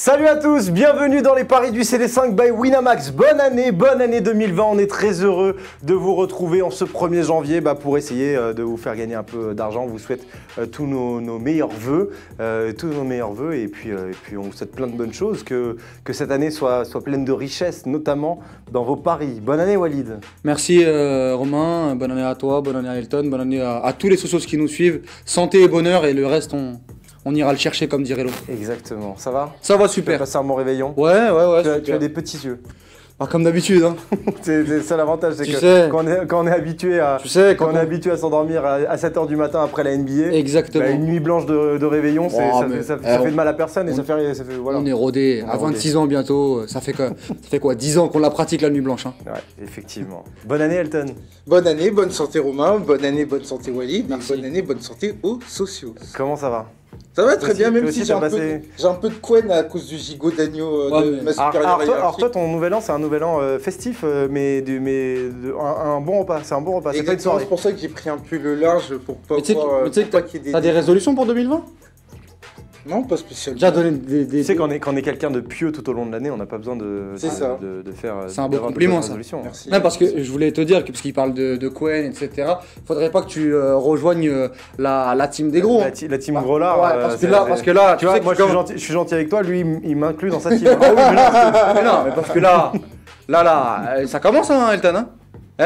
Salut à tous, bienvenue dans les paris du CD5 by Winamax. Bonne année 2020. On est très heureux de vous retrouver en ce 1er janvier pour essayer de vous faire gagner un peu d'argent. On vous souhaite tous nos meilleurs vœux, et puis on vous souhaite plein de bonnes choses, que cette année soit pleine de richesses, notamment dans vos paris. Bonne année Walid. Merci Romain, bonne année à toi, bonne année à Elton, bonne année à tous les socios qui nous suivent. Santé et bonheur, et le reste on ira le chercher comme dirait l'autre. Exactement, ça va? Ça va Tu as super. passé un bon réveillon? Ouais, Tu as des petits yeux. Ah, comme d'habitude hein. C'est ça l'avantage, c'est Tu que sais. quand on est habitué à, Tu sais, quand on est habitué à s'endormir à 7h du matin après la NBA, Exactement. une nuit blanche de réveillon, ça fait de mal à personne et ça fait On est rodé à 26 ans bientôt, ça fait quoi 10 ans qu'on la pratique la nuit blanche hein. Ouais, effectivement. Bonne année Elton. Bonne année, bonne santé Romain, bonne année, bonne santé Walid, et Merci. bonne année, bonne santé aux socios. Comment ça va? Ça va très bien, Toi même aussi, si j'ai t'as un peu de couenne à cause du gigot d'agneau Ouais, de mais- ma supérieure Alors toi, hiérarchique. ton nouvel an, c'est un nouvel an festif, un bon repas. C'est un bon repas, c'est pas une Exactement, soirée. c'est pour ça que j'ai pris un pull large pour pas Mais tu sais que- voir, mais tu sais pour que pas qu'il y ait t'as des résolutions pour 2020? Non, pas spécialement. Déjà donné des... Tu sais, quand on est quelqu'un de pieux tout au long de l'année, on n'a pas besoin de C'est ça. faire. C'est un beau d'avoir compliment, de ça. résolutions. Merci. Non, parce que je voulais te dire que parce qu'il parle de Cohen, etc. Faudrait pas que tu rejoignes la team des gros. La team Groslard. Ouais, parce que là, Tu vois, sais que moi tu commences- je suis gentil avec toi, lui il m'inclut dans sa team. Ah oui, mais non, mais parce que là, ça commence hein, Elton hein.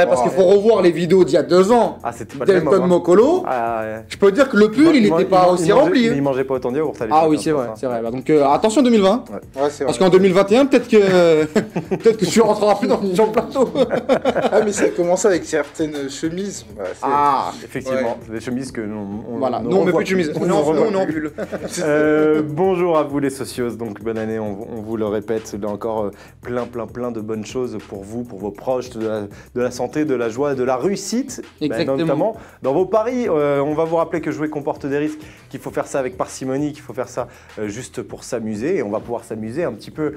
Parce qu'il faut revoir les vidéos d'il y a 2 ans Ah, c'était pas le même. d'Elton Mokolo. Ah, ouais. Je peux te dire que le pull, il n'était pas aussi rempli. Mais hein. il mangeait pas autant de yaourt à l'époque. Ah oui, hein, c'est pour vrai, ça. c'est vrai. Bah, donc attention 2020. Ouais, c'est vrai. Parce qu'en 2021, peut-être que tu rentreras plus dans le plateau. Ah, mais ça a commencé avec certaines chemises. Bah, c'est- Ah, Effectivement, des chemises que on voilà. ne Nous, on met revoit plus de chemise. on ne Nous, revoit on est en plus. pull. Bonjour à vous les socios, donc bonne année, on vous le répète, là encore plein de bonnes choses pour vous, pour vos proches, de la santé, de la joie, de la réussite, Exactement. notamment dans vos paris. On va vous rappeler que jouer comporte des risques, qu'il faut faire ça avec parcimonie, qu'il faut faire ça juste pour s'amuser, et on va pouvoir s'amuser un petit peu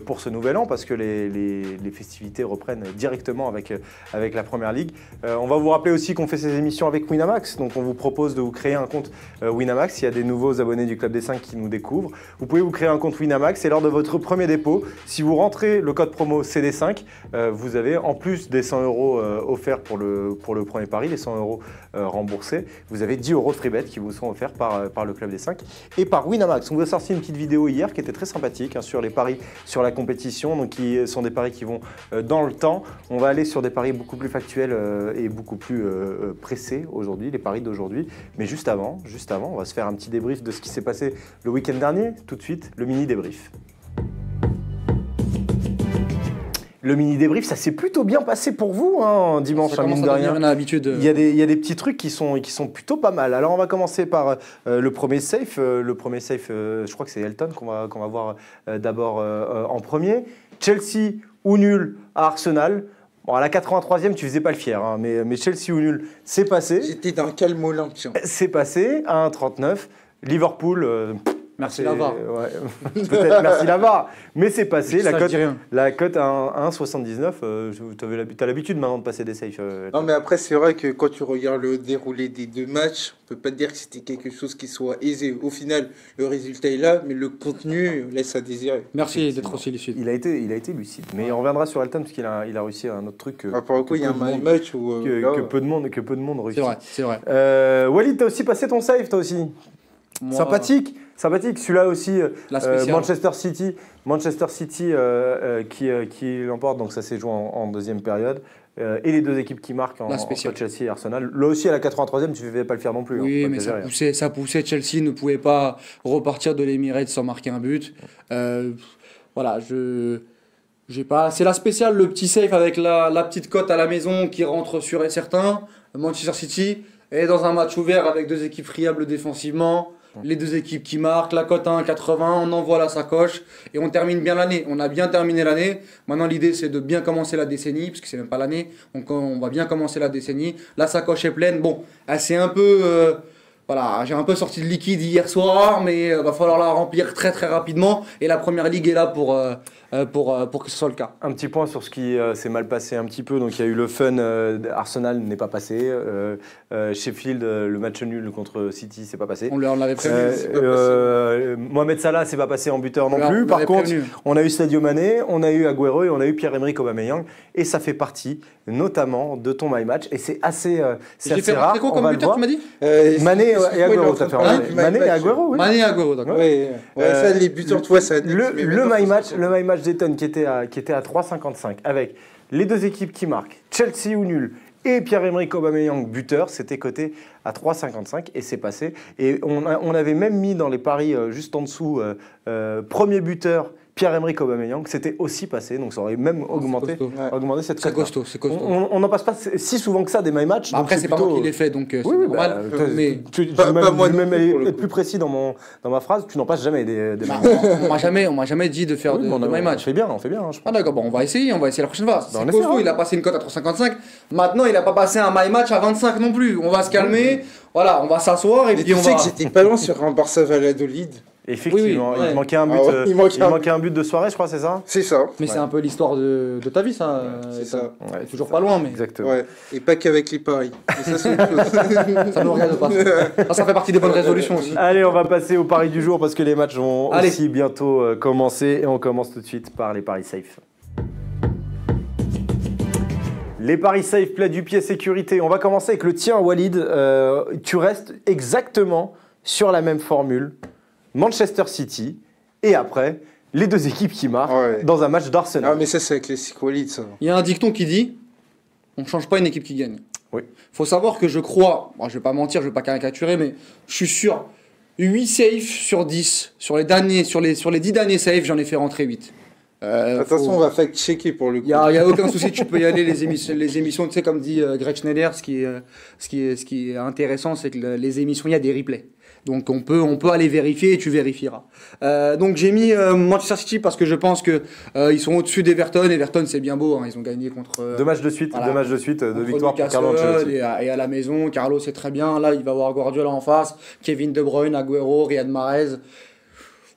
pour ce nouvel an, parce que les festivités reprennent directement avec la Première Ligue. On va vous rappeler aussi qu'on fait ces émissions avec Winamax, donc on vous propose de vous créer un compte Winamax. Il y a des nouveaux abonnés du Club des 5 qui nous découvrent. Vous pouvez vous créer un compte Winamax et lors de votre premier dépôt, si vous rentrez le code promo CD5, vous avez en plus des 100 € offerts pour le premier pari, les 100 € remboursés, vous avez 10 € de free bet qui vous sont offerts par le Club des 5 et par Winamax. On vous a sorti une petite vidéo hier qui était très sympathique sur les paris sur la compétition, donc qui sont des paris qui vont dans le temps. On va aller sur des paris beaucoup plus factuels et beaucoup plus pressés aujourd'hui, les paris d'aujourd'hui. Mais juste avant, on va se faire un petit débrief de ce qui s'est passé le week-end dernier. Tout de suite, le mini débrief. Le mini débrief, ça s'est plutôt bien passé pour vous, hein, dimanche, Ça commence mine de à rien. devenir une habitude. Il y a des petits trucs qui sont plutôt pas mal. Alors on va commencer par le premier safe. Je crois que c'est Elton qu'on va voir d'abord en premier. Chelsea ou nul à Arsenal. Bon, à la 83e, tu faisais pas le fier, hein, mais Chelsea ou nul, c'est passé. J'étais d'un calme olympien. C'est passé à 1,39. Liverpool. Merci c'est- Lavar. Ouais. Peut-être merci Lavar. Mais c'est passé. Ça, je dis rien. La cote à 1,79. T'as l'habitude maintenant de passer des safes. Non, mais après, c'est vrai que quand tu regardes le déroulé des 2 matchs, on peut pas te dire que c'était quelque chose qui soit aisé. Au final, le résultat est là, mais le contenu laisse à désirer. Merci d'être aussi lucide. Il a été lucide. Mais on reviendra sur Elton parce qu'il a réussi un autre truc que, Ah, pour le coup, il y a peu de un monde- match où. là, que peu de monde réussit. C'est vrai. Walid, t'as aussi passé ton safe, toi aussi. Moi, Sympathique. Celui-là aussi. La spéciale. Manchester City qui l'emporte, donc ça s'est joué en deuxième période. Et les deux équipes qui marquent La entre spéciale. Chelsea et Arsenal. Là aussi à la 83e, tu ne devais pas le faire non plus. Oui, hein, faut mais pas exagérer. ça poussait. Chelsea ne pouvait pas repartir de l'Emirates sans marquer un but. Voilà, j'ai pas. C'est la spéciale, le petit safe avec la petite cote à la maison qui rentre sûr et certain. Manchester City est dans un match ouvert avec 2 équipes friables défensivement. Les 2 équipes qui marquent, la cote à 1,80, on envoie la sacoche et on termine bien l'année. On a bien terminé l'année. Maintenant, l'idée, c'est de bien commencer la décennie, parce que c'est même pas l'année. Donc, on va bien commencer la décennie. La sacoche est pleine. Bon, elle s'est un peu voilà, j'ai un peu sorti de liquide hier soir, mais va falloir la remplir très très rapidement. Et la première ligue est là pour que ce soit le cas. Un petit point sur ce qui s'est mal passé un petit peu. Donc il y a eu le fun, Arsenal n'est pas passé. Sheffield, le match nul contre City, c'est pas passé. On l'avait prévenu. Mohamed Salah, c'est pas passé en buteur non On plus. Par l'avait contre, prévenu. on a eu Sadio Mané, on a eu Agüero et on a eu Pierre-Emerick Aubameyang. Et ça fait partie notamment de ton My Match. Et c'est assez rare. C'est quoi on comme va le buteur, voir. tu m'as dit? Mané et Agüero, ça fait Mané et Agüero, oui. Mané et Agüero, d'accord. Ouais, ça, les buteurs, tu vois, ça. Le My Match d'Eton qui était à 3,55 avec les deux équipes qui marquent, Chelsea ou nul, et Pierre-Emerick Aubameyang buteur, c'était coté à 3,55 et c'est passé. Et on avait même mis dans les paris juste en dessous, premier buteur, Pierre-Emerick Aubameyang, c'était aussi passé, donc ça aurait même augmenté cette C'est cote. costaud, c'est costaud. On n'en passe pas si souvent que ça des My Match. Bah, après, c'est pas moi qui l'ai fait, donc c'est normal. Mais Pas moi non même plus, pour le être plus précis dans ma phrase, tu n'en passes jamais des bah, My Match. on m'a jamais dit de faire Oui, de mais My on Match. fait bien, je pense. Ah d'accord, bon, on va essayer la prochaine fois. C'est on costaud, essaiera. il a passé une cote à 3,55. Maintenant, il a pas passé un My Match à 25 non plus. On va se calmer, voilà, on va s'asseoir et Mais puis tu on sais va... que j'étais pas loin sur un Barça Valladolid. Effectivement, Oui, ouais. il manquait un but. Ah ouais, il manquait un but de soirée, je crois, c'est ça? C'est ça. Mais c'est un peu l'histoire de ta vie, ça. C'est ça. Ouais, Toujours pas loin, mais Exactement. Ouais. Et pas qu'avec les paris. Mais ça, c'est autre chose. ça nous regarde pas. Ça fait partie des bonnes résolutions aussi. Allez, on va passer au pari du jour parce que les matchs vont Allez. aussi bientôt commencer et on commence tout de suite par les paris safe. Les paris safe, plat du pied, sécurité. On va commencer avec le tien, Walid. Tu restes exactement sur la même formule. Manchester City et après, les deux équipes qui marquent Ouais. dans un match d'Arsenal. Ah, mais ça, c'est un classique Walid, ça. Il y a un dicton qui dit on change pas une équipe qui gagne. Oui. Faut savoir que je crois, bon, je vais pas mentir, je vais pas caricaturer, mais je suis sûr, 8 saves sur 10, sur les 10 derniers saves, j'en ai fait rentrer 8. Attention, on va fact-checker pour le coup. Il y a aucun souci, tu peux y aller, les émissions, tu sais, comme dit Greg Schneider, ce qui est intéressant, c'est que les émissions, il y a des replays. Donc on peut aller vérifier et tu vérifieras. Donc j'ai mis Manchester City parce que je pense que ils sont au-dessus d'Everton. Everton, c'est bien beau, hein, ils ont gagné contre... Deux matchs de suite, voilà. de contre victoire pour Newcastle Carlo Ancelotti. et à la maison, Carlo c'est très bien. Là, il va avoir Guardiola en face, Kevin De Bruyne, Agüero, Riyad Mahrez.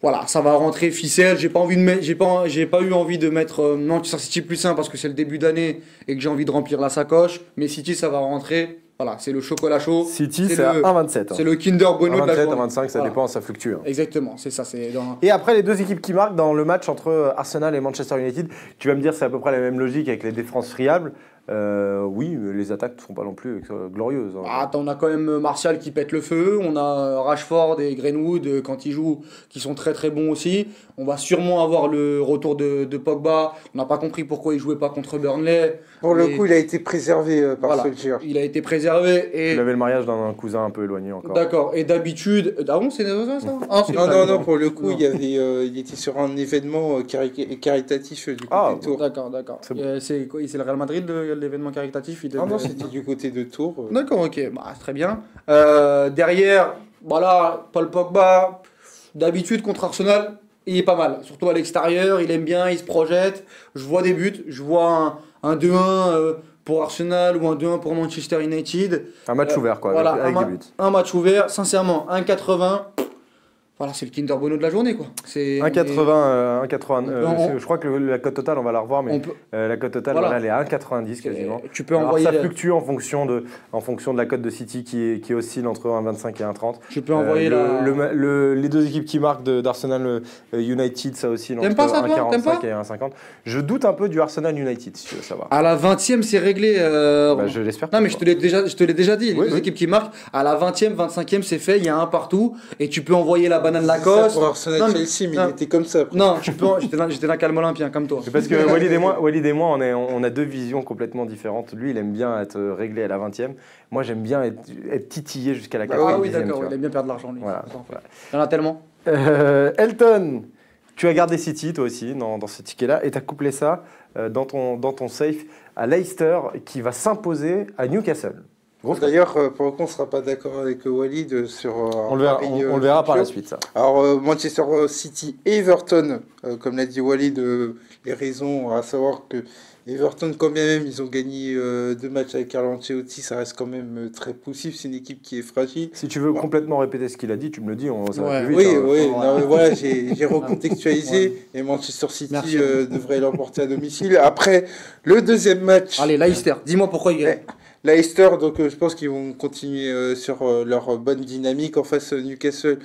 Voilà, ça va rentrer ficelle. J'ai pas eu envie de mettre Manchester City plus 1 parce que c'est le début d'année et que j'ai envie de remplir la sacoche. Mais City, ça va rentrer. Voilà, c'est le chocolat chaud. City, c'est à 1,27. C'est le Kinder Bueno de la 1,27 journée. à 25, ça Voilà. dépend, ça fluctue. Hein. Exactement, c'est ça. C'est dans... Et après, les deux équipes qui marquent dans le match entre Arsenal et Manchester United, tu vas me dire c'est à peu près la même logique avec les défenses friables. Oui, les attaques ne sont pas non plus glorieuses. Hein. Ah, on a quand même Martial qui pète le feu, on a Rashford et Greenwood quand ils jouent qui sont très très bons aussi. On va sûrement avoir le retour de Pogba. On n'a pas compris pourquoi il jouait pas contre Burnley. Pour le Mais coup, il a été préservé par voilà, Solskjaer. il a été préservé et Il avait le mariage d'un cousin un peu éloigné encore. d'accord. Et d'habitude, ah bon, c'est ça ah, c'est Non, pas- non, pour le coup, Non. il était sur un événement caritatif du côté Ah, de Tours. D'accord. C'est bon. C'est quoi? C'est le Real Madrid l'événement caritatif. Ah non, c'était du côté de Tours. D'accord, ok, bah, très bien. Derrière, voilà, Paul Pogba, d'habitude contre Arsenal, il est pas mal. Surtout à l'extérieur, il aime bien, il se projette. Je vois des buts, je vois un 2-1 pour Arsenal ou un 2-1 pour Manchester United. Un match ouvert, quoi, Voilà, avec des buts. un match ouvert, sincèrement, 1,80. Voilà, c'est le Kinder Bueno de la journée, quoi. 1,80, 1,80. on- Je crois que la cote totale, on va la revoir, mais On peut- la cote totale, Voilà. voilà, elle est à 1,90 quasiment. Tu peux Alors, envoyer, ça fluctue en fonction de la cote de City qui oscille entre 1,25 et 1,30. tu peux envoyer Les deux équipes qui marquent d'Arsenal United, ça oscille entre T'aimes pas ça, toi? T'aimes 1,45 pas et 1,50. Je doute un peu du Arsenal United, si tu veux savoir. À la 20e, c'est réglé. Bah, je l'espère. Non, mais je te l'ai déjà dit. Les Oui, deux oui. équipes qui marquent, à la 20e, 25e, c'est fait. Il y a un partout. Et tu peux envoyer la banane C'est ça Lacoste. pour Arsenal Non, mais- Chelsea, mais non. il était comme ça. Non, j'étais d'un calme olympien, comme toi. C'est parce que Walid et moi, on a deux visions complètement différentes. Lui, il aime bien être réglé à la 20e. Moi, j'aime bien être titillé jusqu'à la 90e. Ah oui, tu d'accord, vois. il aime bien perdre de l'argent, lui. Voilà. Il y en a tellement. Elton, tu as gardé City, toi aussi, dans ce ticket-là, et tu as couplé ça dans ton safe à Leicester, qui va s'imposer à Newcastle. Grosse cote. D'ailleurs, pour le coup, on ne sera pas d'accord avec Walid sur. On le verra par la suite, ça. Alors, Manchester City et Everton, comme l'a dit Walid, les raisons à savoir que Everton, quand bien même ils ont gagné 2 matchs avec Carlo Ancelotti, ça reste quand même très poussif. C'est une équipe qui est fragile. Si tu veux complètement répéter ce qu'il a dit, tu me le dis, ça va plus Oui, vite. oui, non, mais voilà, j'ai recontextualisé et Manchester City devrait l'emporter à domicile. Après, le deuxième match. Allez, Leicester, dis-moi pourquoi il gagne. Leicester, donc je pense qu'ils vont continuer sur leur bonne dynamique. En face, Newcastle,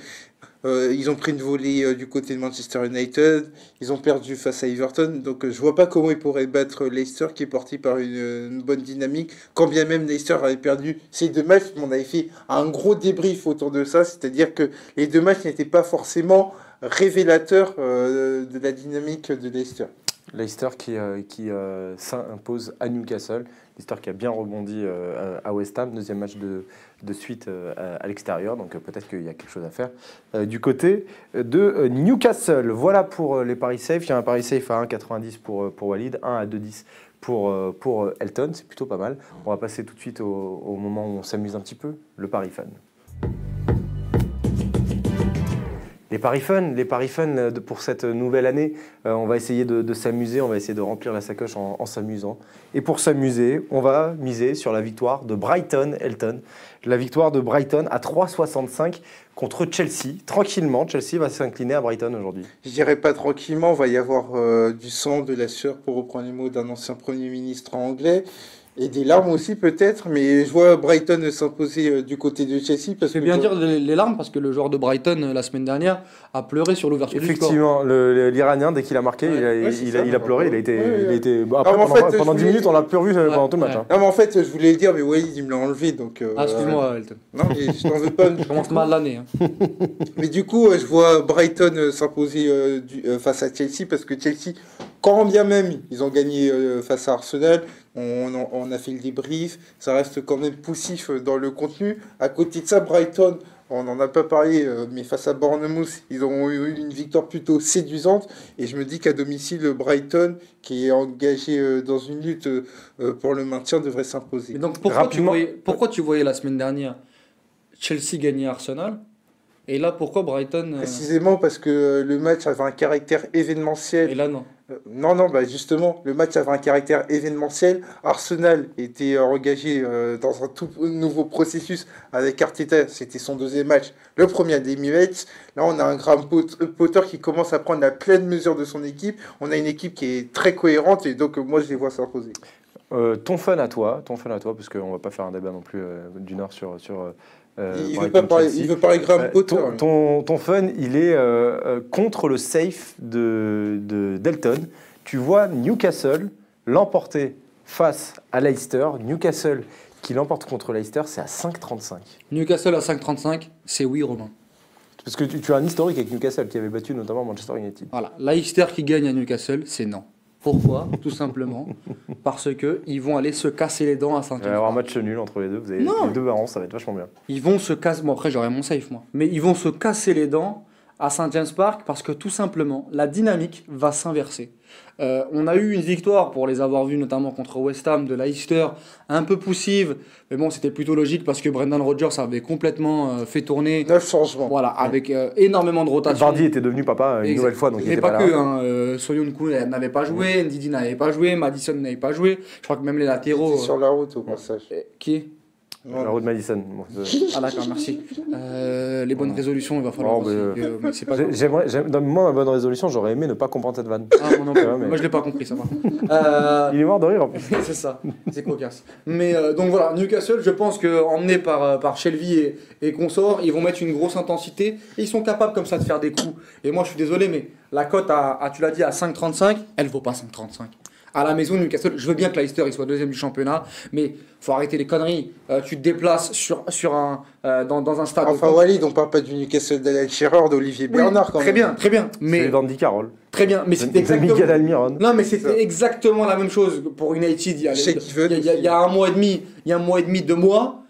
ils ont pris une volée du côté de Manchester United. Ils ont perdu face à Everton. Donc je vois pas comment ils pourraient battre Leicester qui est porté par une bonne dynamique. Quand bien même Leicester avait perdu ces 2 matchs, on avait fait un gros débrief autour de ça. C'est-à-dire que les 2 matchs n'étaient pas forcément révélateurs de la dynamique de Leicester. Leicester qui s'impose à Newcastle. Leicester qui a bien rebondi à West Ham. Deuxième match de suite à l'extérieur. Donc peut-être qu'il y a quelque chose à faire du côté de Newcastle. Voilà pour les paris safe. Il y a un pari safe à 1,90 pour Walid, 1 à 2,10 pour Elton. C'est plutôt pas mal. On va passer tout de suite au moment où on s'amuse un petit peu, le pari fun. Les paris fun pour cette nouvelle année, on va essayer de s'amuser, on va essayer de remplir la sacoche en s'amusant. Et pour s'amuser, on va miser sur la victoire de Brighton-Elton. La victoire de Brighton à 3,65 contre Chelsea. Tranquillement, Chelsea va s'incliner à Brighton aujourd'hui. Je dirais pas tranquillement, il va y avoir du sang, de la sueur, pour reprendre les mots d'un ancien Premier ministre anglais. Et des larmes aussi peut-être, mais je vois Brighton s'imposer du côté de Chelsea. Parce que bien dire les larmes, parce que le joueur de Brighton, la semaine dernière, a pleuré sur l'ouverture du score. Effectivement, l'Iranien, dès qu'il a marqué, il a pleuré, il a été... Bon, après, pendant 10 minutes, on l'a plus revu pendant tout le match. Hein. Non, mais en fait, je voulais le dire, mais Walid, il me l'a enlevé, donc... excuse-moi, Elton. Non, mais je t'en veux pas. Je commence mal l'année. Hein. Mais du coup, je vois Brighton s'imposer face à Chelsea, parce que Chelsea, quand bien même, ils ont gagné face à Arsenal... On a fait le débrief, ça reste quand même poussif dans le contenu. À côté de ça, Brighton, on n'en a pas parlé, mais face à Bournemouth, ils ont eu une victoire plutôt séduisante. Et je me dis qu'à domicile, Brighton, qui est engagé dans une lutte pour le maintien, devrait s'imposer. Et donc pourquoi tu voyais la semaine dernière Chelsea gagner Arsenal ? Et là, pourquoi Brighton Précisément parce que le match avait un caractère événementiel. Et là, non. Non, justement, le match avait un caractère événementiel. Arsenal était engagé dans un tout nouveau processus avec Arteta. C'était son deuxième match, le premier à Emirates. Là, on a un Graham Potter qui commence à prendre la pleine mesure de son équipe. On a une équipe qui est très cohérente et donc moi, je les vois s'imposer. Ton fun à toi, parce qu'on ne va pas faire un débat non plus du Nord sur il veut parler Graham Potter. Ton fun, il est contre le safe d'Elton. Tu vois Newcastle l'emporter face à Leicester. Newcastle qui l'emporte contre Leicester, c'est à 5,35. Newcastle à 5,35, c'est oui, Romain. Parce que tu as un historique avec Newcastle qui avait battu notamment Manchester United. Voilà, Leicester qui gagne à Newcastle, c'est non. Pourquoi ? Tout simplement parce qu'ils vont aller se casser les dents à Saint-Etienne. Il va y avoir un match nul entre les deux. Vous avez les deux barons, ça va être vachement bien. Ils vont se casser. Bon, après, j'aurai mon safe, moi. Mais ils vont se casser les dents à St. James Park parce que tout simplement, la dynamique va s'inverser. On a eu une victoire pour les avoir vus, notamment contre West Ham de Leicester, un peu poussive. Mais bon, c'était plutôt logique parce que Brendan Rodgers avait complètement fait tourner. 9 changements. Voilà, avec énormément de rotation. Vardy était devenu papa une nouvelle fois, donc il n'était pas pas là. que. Hein, Soyuncu n'avait pas joué, Ndidi n'avait pas joué, Maddison n'avait pas joué. Je crois que même les latéraux. C'était sur la route au passage. Qui ? La route Madison. Ah d'accord, merci. Les bonnes résolutions, il va falloir aussi. Mais c'est pas moi, ma bonne résolution, j'aurais aimé ne pas comprendre cette vanne. Ah, moi non plus. Moi, je l'ai pas compris, ça va. Il est mort de rire en plus. C'est ça, c'est cocasse. Mais donc voilà, Newcastle, je pense qu'emmenés par Shelvey et consorts, ils vont mettre une grosse intensité et ils sont capables comme ça de faire des coups. Et moi, je suis désolé, mais la cote, tu l'as dit, à 5,35, elle vaut pas 5,35. À la maison, Newcastle, je veux bien que Leicester il soit deuxième du championnat, mais faut arrêter les conneries. Tu te déplaces dans un stade. Enfin, Walid, on parle pas du Newcastle d'Alan Shearer, d'Olivier Bernard quand même. Très bien. Mais c'est d'Andy Carroll. Très bien, mais c'était exactement. Miguel Almiron. Non, mais c'était exactement la même chose pour United. Il y a un mois et demi, 2 mois,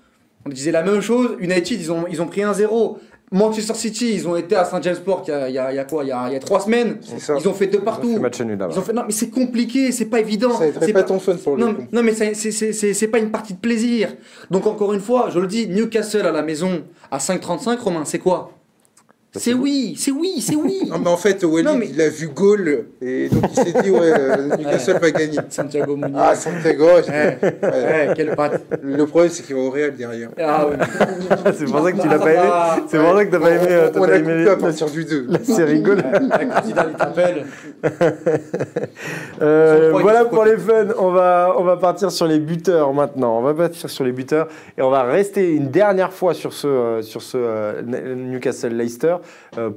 on disait la même chose. United, ils ont pris 1-0. Manchester City, ils ont été à St. James Park il y a 3 semaines. Ils ont fait 2 partout. Ils ont fait match nul là-bas. Non, mais c'est compliqué, c'est pas évident. C'est pas ton fun pour le coup. Non, mais c'est pas une partie de plaisir. Donc encore une fois, je le dis, Newcastle à la maison à 5,35, Romain, c'est quoi ? C'est oui, c'est oui, c'est oui. Non, mais en fait, Walid, Non, mais- il a vu goal et donc il s'est dit, Newcastle va gagner. Santiago Munoz. Ah, Santiago, Quelle patte. le problème, c'est qu'il va au Real derrière. Ah ouais. C'est pour ça que tu l'as pas aimé. C'est pour ça que t'as pas aimé. On T'as l'a pas aimé coupé à partir du 2. la série Goal. La candidate, il t'appelle. Voilà pour les fun. On va partir sur les buteurs maintenant. On va partir sur les buteurs et on va rester une dernière fois sur ce Newcastle-Leicester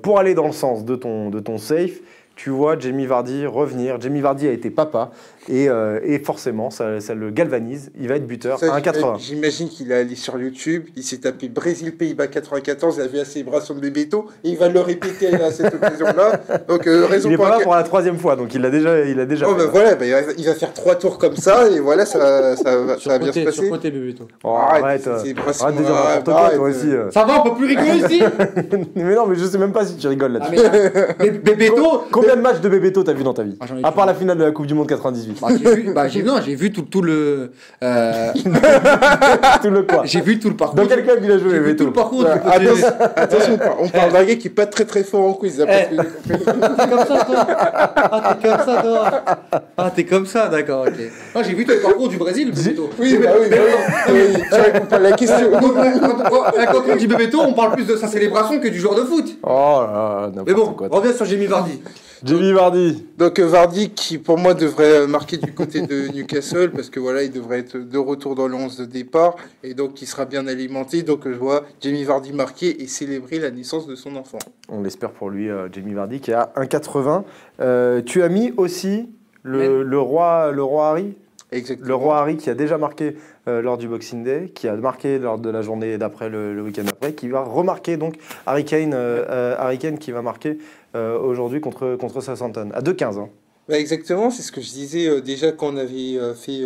pour aller dans le sens de ton safe. Tu vois Jamie Vardy revenir. Jamie Vardy a été papa et forcément ça le galvanise. Il va être buteur à 1,80. J'imagine qu'il est allé sur YouTube, il s'est tapé Brésil-Pays-Bas 94, il a vu la célébration de Bebeto et il va le répéter à cette occasion-là. Donc raison Il est pour pas là laquelle- pour la 3e fois, donc il l'a déjà Oh, fait. ben voilà, il va faire 3 tours comme ça et voilà, ça va bien se passer. Sur côté, Bebeto. Oh, Arrête, arrête, c'est brassement- arrête de dire n'importe quoi, arrête, toi aussi. Ça va, on peut plus rigoler ici. Mais non, mais je sais même pas si tu rigoles Ah, là-dessus. mais Bebeto. Combien de matchs de Bebeto t'as vu dans ta vie? Ah, j'en ai À part vu. la finale de la Coupe du Monde 98. J'ai vu tout le. Tout le quoi? J'ai vu tout le parcours. Dans quel club il a joué, J'ai vu tout Bebeto? le parcours. Ouais, du côté- attention, on parle d'un gars qui est pas très fort en quiz. Là, parce que- T'es comme ça, toi. Ah, t'es comme ça, toi. Ah, t'es comme ça, d'accord, ok. Non, j'ai vu tout le parcours du Brésil, Bebeto. Oui, tu réponds pas à la question. Quand on dit Bebeto, on parle plus de sa célébration que du joueur de foot. Oh là là, Mais bon, n'importe quoi. reviens sur Jamie Vardy. Jamie Vardy. Donc Vardy qui pour moi devrait marquer du côté de Newcastle parce que voilà il devrait être de retour dans le 11 de départ et donc il sera bien alimenté, donc je vois Jamie Vardy marquer et célébrer la naissance de son enfant. On l'espère pour lui, Jamie Vardy, qui a 1,80. Tu as mis aussi le roi Harry. Exactement. Le roi Harry qui a déjà marqué lors du Boxing Day, qui a marqué lors de la journée d'après, le week-end d'après, qui va remarquer donc Harry Kane qui va marquer aujourd'hui contre Southampton à 2,15. Hein. Bah, exactement, c'est ce que je disais déjà quand on avait fait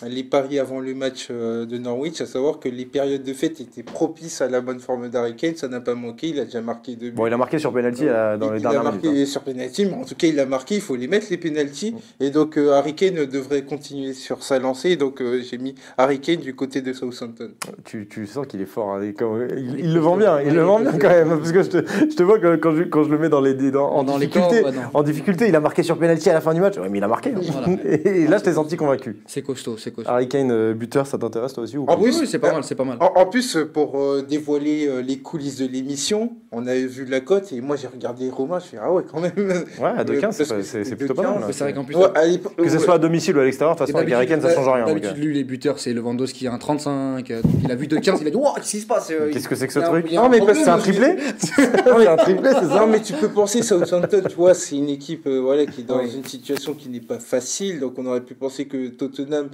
les paris avant le match de Norwich, à savoir que les périodes de fête étaient propices à la bonne forme d'Harry Kane, ça n'a pas manqué, il a déjà marqué 2 buts. Bon, il a marqué sur penalty dans les Il a dernières marqué minutes. sur penalty, mais en tout cas il a marqué, il faut les mettre les penalties. Et donc Harry Kane devrait continuer sur sa lancée. Donc j'ai mis Harry Kane du côté de Southampton. Tu sens qu'il est fort. Hein, il le vend bien, il le vend bien quand même. Parce que je te vois quand je le mets en Dans les difficulté. corps, ouais, non. En difficulté, il a marqué sur penalty à la fin du match. Ouais, mais il a marqué. Hein. Voilà. Et là, je t'ai senti convaincu. C'est costaud, c'est costaud. Harry Kane, buteur, ça t'intéresse toi aussi ou En pas? Oui, plus, oui, c'est pas mal, c'est pas mal. En plus, pour dévoiler les coulisses de l'émission, on avait vu la cote et moi j'ai regardé Romain, je fais ah ouais quand même. Ouais, à 2,15, Parce que c'est c'est plutôt pas 2,15. mal. Là. Mais c'est vrai qu'en plus. Ouais, à l'époque- Que ce soit à domicile ou à l'extérieur, de toute façon, avec Harry Kane, ça change rien. donc, D'habitude, lui, les buteurs, c'est Lewandowski à 1,35. Donc il a vu 2,15, il a dit oh, qu'est-ce qui se passe Qu'est-ce que c'est que ce Il y a un- truc? il y a Non, mais problème, C'est un moi, je dis- triplé? C'est un triplé, c'est ça? Non, mais tu peux penser Southampton, tu vois, c'est une équipe voilà, qui est dans Oui. une situation qui n'est pas facile. Donc, on aurait pu penser que Tottenham,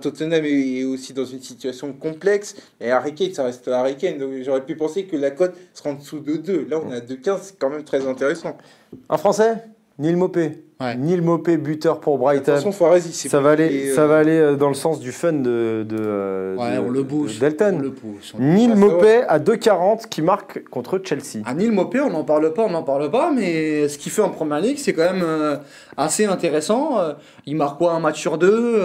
Tottenham est aussi dans une situation complexe. Et Harry Kane, ça reste Harry Kane. Donc, j'aurais pu penser que la cote sera en dessous de 2. Là, on est à 2,15, c'est quand même très intéressant. Un Français? Neil Maupay. Ouais. Neil Maupay, buteur pour Brighton. Attention, Fares, il s'est Ça va pris, aller dans le sens du fun Ouais, on le pousse. d'Elton. On le pousse. Neil Ah, c'est Maupay à 2,40 qui marque contre Chelsea. À Neil Maupay, on n'en parle pas, mais ce qu'il fait en Première Ligue, c'est quand même assez intéressant. Il marque quoi, un match sur deux.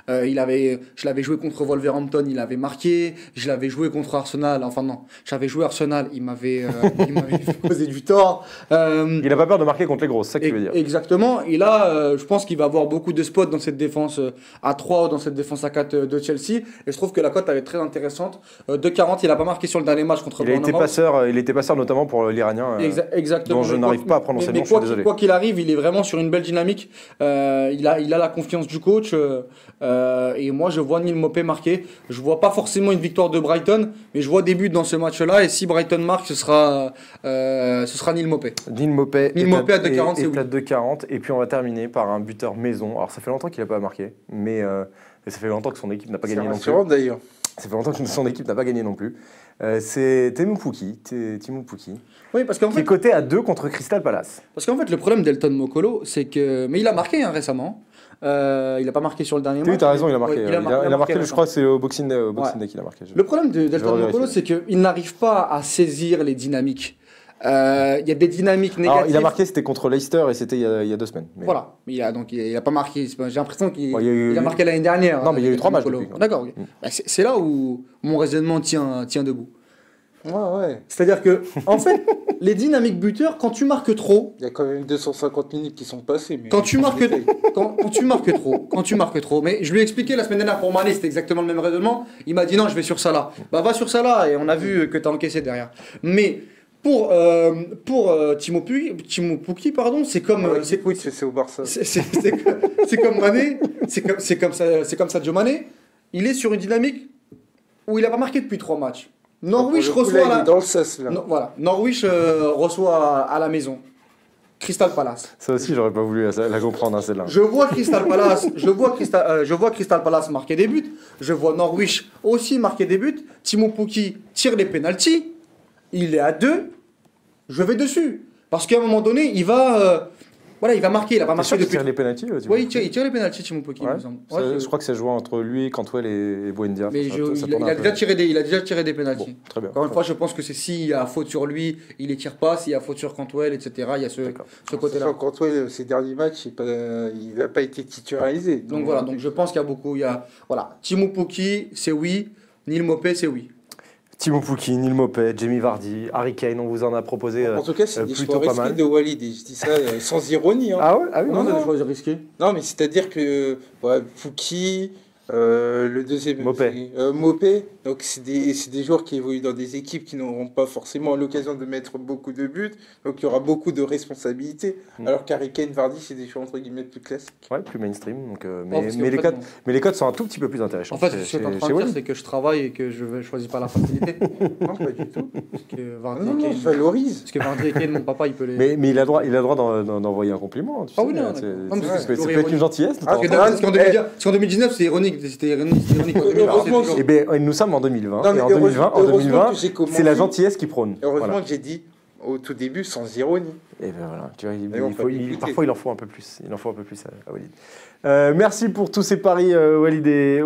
Je l'avais joué contre Wolverhampton, il avait marqué. Je l'avais joué contre Arsenal, enfin non, j'avais joué Arsenal, il m'avait causé du tort. Il n'a pas peur de marquer contre les grosses, c'est ça que tu veux dire. Exactement. Et là, je pense qu'il va avoir beaucoup de spots dans cette défense à 3 ou dans cette défense à 4 de Chelsea. Et je trouve que la cote elle est très intéressante. 2,40, il n'a pas marqué sur le dernier match contre Il était Bournemouth. passeur notamment pour l'Iranien, Exactement. dont je Mais n'arrive quoi- pas à prononcer le nom, mais je suis quoi désolé. quoi qu'il arrive, il est vraiment sur une belle dynamique. Il a la confiance du coach. Et moi, je vois Neil Maupay marquer. Je vois pas forcément une victoire de Brighton, mais je vois des buts dans ce match-là. Et si Brighton marque, ce sera Neil Maupay. Neil Maupay Neil Maupay à 2,40, c'est est oui. à 2,40. Et puis on va terminer par un buteur maison. Alors ça fait longtemps qu'il n'a pas marqué, mais ça fait longtemps que son équipe n'a pas C'est gagné non plus. rassurant d'ailleurs. Ça fait longtemps que son équipe n'a pas gagné non plus. C'est Teemu Pukki, Oui, parce qu'en qui fait, est coté à 2 contre Crystal Palace. le problème d'Elton Mokolo, c'est que. Mais il a marqué récemment. Il n'a pas marqué sur le dernier Oui, match. t'as raison, il a marqué. Ouais, il a marqué, je récemment. crois que c'est au Boxing Day, Ouais. qu'il a marqué. Le problème d'Elton vais Mokolo, c'est revérifier. qu'il n'arrive pas à saisir les dynamiques. Il y a des dynamiques négatives. Alors, il a marqué, c'était contre Leicester et c'était il y a 2 semaines. Mais- Voilà, mais il a pas marqué. J'ai l'impression qu'il Ouais, il y a eu- il a marqué l'année dernière. Non, mais il y a eu 3 matchs Mokolo. depuis. D'accord, ok. Bah, c'est là où mon raisonnement tient debout. Ouais. C'est-à-dire que, en fait, les dynamiques buteurs, quand tu marques trop, Il y a quand même 250 minutes qui sont passées. Mais quand tu marques quand tu marques trop, mais je lui ai expliqué la semaine dernière pour Mané, c'était exactement le même raisonnement. Il m'a dit non, je vais sur Salah. Bah va sur Salah et on a vu que t'as encaissé derrière. Mais pour Timo Pukki, pardon, c'est comme c'est au Barça. c'est comme Mané, c'est comme Sadio Mané. Il est sur une dynamique où il n'a pas marqué depuis 3 matchs. Norwich reçoit il est dans le sas, là. voilà. Norwich reçoit à la maison Crystal Palace. Ça aussi, j'aurais pas voulu la comprendre, hein, celle-là. Je vois Crystal Palace marquer des buts. Je vois Norwich aussi marquer des buts. Timo Pukki tire les pénaltys. Il est à 2. Je vais dessus. Parce qu'à un moment donné, il va marquer. Il a pas marqué depuis. Il tire les pénaltys. Oui, il tire les pénaltys, Timo Pukki, Ouais. il me semble. Je crois que c'est joué entre lui, Cantwell et Buendia. Mais il a déjà tiré des pénaltys. Bon, très bien. Encore une fois, je pense que c'est s'il y a faute sur lui, il les tire pas. S'il y a faute sur Cantwell, etc., il y a ce côté-là. Sachant qu'Antoine, ces derniers matchs, il n'a pas été titularisé. Donc voilà, donc je pense qu'il y a beaucoup. Voilà, Timo Pukki, c'est oui. Neil Maupay, c'est oui. Timo Pukki, Neil Maupay, Jamie Vardy, Harry Kane, on vous en a proposé En tout cas, c'est des plutôt choix pas risqués mal. de Walid. Et je dis ça sans ironie. Hein. Ah ouais, ah oui, Non, non, c'est des choix risqués. Non, mais c'est-à-dire que Pukki, le deuxième, Maupay. Maupay, donc c'est des joueurs qui évoluent dans des équipes qui n'auront pas forcément l'occasion de mettre beaucoup de buts, donc il y aura beaucoup de responsabilités. Alors qu'Harry Kane, Vardy, c'est des joueurs entre guillemets plus classiques. Ouais, plus mainstream. Donc, parce mais qu'en les codes sont un tout petit peu plus intéressants. En fait, ce que je suis en train de dire, c'est que je travaille et que je ne choisis pas la facilité. Non, pas du tout. Parce que Vardy Non, et non, Kane- je valorise. parce que Vardy et Kane, mon papa, il peut les. Mais il a le droit d'envoyer un compliment. Tu Ah sais, oui, non, c'est- d'accord. c'est- Non, mais c'est- c'est ça peut toujours être une ironique. gentillesse. de temps en Ah, temps. Parce qu'en 2019, c'était ironique. C'était ironique. Heureusement C'est que- Eh bien, nous sommes en 2020. Non, mais et en 2020, heureusement que j'ai commencé- c'est la gentillesse qui prône. Heureusement Voilà. que j'ai dit au tout début sans ironie. Et ben voilà, tu vois, Mais on peut l'écouter. parfois il en faut un peu plus. Il en faut un peu plus à Walid. Merci pour tous ces paris, Walid et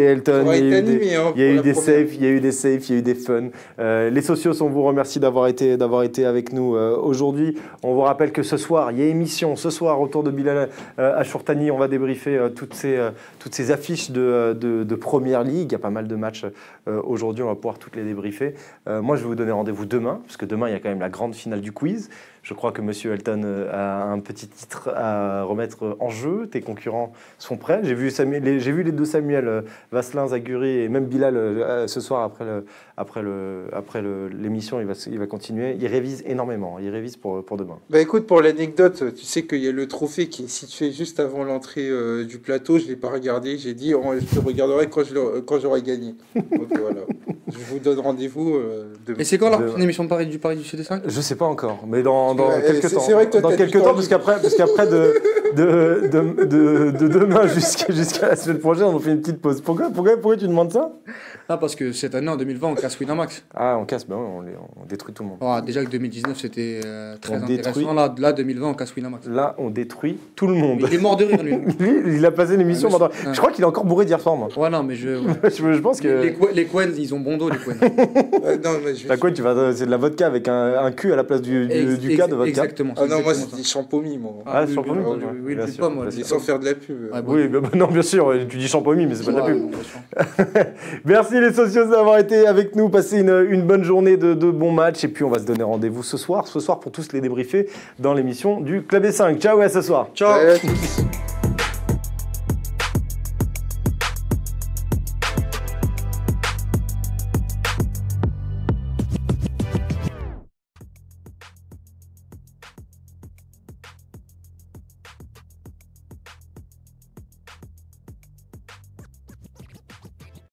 Elton. Ça aurait Il y a été eu des- animé, hein, il y a pour eu la des première. saves, il y a eu des saves, il y a eu des fun. Les socios, on vous remercie d'avoir été avec nous aujourd'hui. On vous rappelle que ce soir, il y a émission. Ce soir, autour de Bilal Achourtani, on va débriefer toutes ces affiches de Première Ligue. Il y a pas mal de matchs aujourd'hui, on va pouvoir toutes les débriefer. Moi, je vais vous donner rendez-vous demain, parce que demain, il y a quand même la grande finale du quiz. Je crois que Monsieur Elton a un petit titre à remettre en jeu. Tes concurrents sont prêts. J'ai vu les deux Samuel, Vasselin, Zaguri et même Bilal ce soir après l'émission. Il va continuer. Il révise énormément. Il révise pour demain. Bah écoute, pour l'anecdote, tu sais qu'il y a le trophée qui est situé juste avant l'entrée du plateau. Je ne l'ai pas regardé. J'ai dit, je le regarderai quand j'aurai gagné. Donc voilà. Je vous donne rendez-vous demain. Et c'est quand la prochaine émission de Paris du CD5? Je sais pas encore, mais dans Ouais, quelques temps. c'est vrai que toi, Dans t'as quelques du temps, temps parce qu'après de demain jusqu'à la semaine prochaine, on fait une petite pause. Pourquoi tu demandes ça? Ah, parce que cette année, en 2020, on casse Winamax. Ah, on casse, ben ouais, on détruit tout le monde. Ah, déjà que 2019, c'était très On intéressant. détruit. Là, 2020, on casse Winamax. Là, on détruit tout le monde. Il est mort de rire, lui. Lui, il a passé l'émission Ah, pendant. ouais. Je crois qu'il est encore bourré d'hier soir, moi. Ouais, non, mais Je pense que. Les Coen, ils ont bon dos, les Coen. Non, mais je vais- La quoi, c'est de la vodka avec un cul à la place du K de vodka. Exactement. Ah non, moi, exactement c'est des champomis, moi. Ah, oui, champomis, oui, ouais. oui, oui, Bien le sûr, pas, moi. bien le- Et sans faire de la pub. Ouais, bon. Oui, non, bien sûr, tu dis champomis, mais c'est pas de la Ouais, pub. bien sûr. Merci les socios d'avoir été avec nous. Passez une bonne journée de bons matchs. Et puis, on va se donner rendez-vous ce soir pour tous les débriefer dans l'émission du Club des 5. Ciao et à ce soir. Ciao. Ouais, à tous.